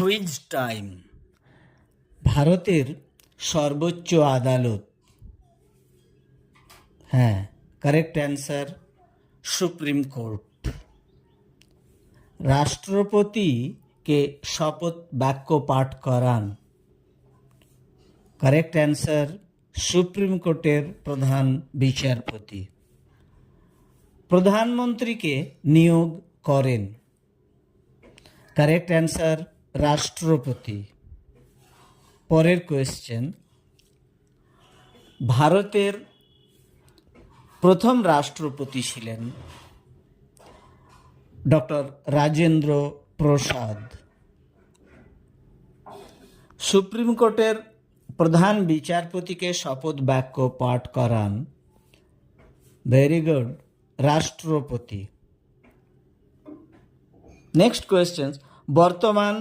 Quiz time. ভারতের সর্বোচ্চ আদালত, হ্যাঁ কারেক্ট অ্যান্সার সুপ্রিম কোর্ট। রাষ্ট্রপতিকে শপথ বাক্য পাঠ করান, কারেক্ট অ্যান্সার সুপ্রিম কোর্টের প্রধান বিচারপতি। প্রধানমন্ত্রীকে নিয়োগ করেন, কারেক্ট অ্যান্সার রাষ্ট্রপতি। পরের কোয়েশ্চেন, ভারতের প্রথম রাষ্ট্রপতি ছিলেন ডক্টর রাজেন্দ্র প্রসাদ। সুপ্রিম কোর্টের প্রধান বিচারপতিকে শপথ বাক্য পাঠ করান, ভেরি গুড, রাষ্ট্রপতি। নেক্সট কোয়েশ্চেন, বর্তমান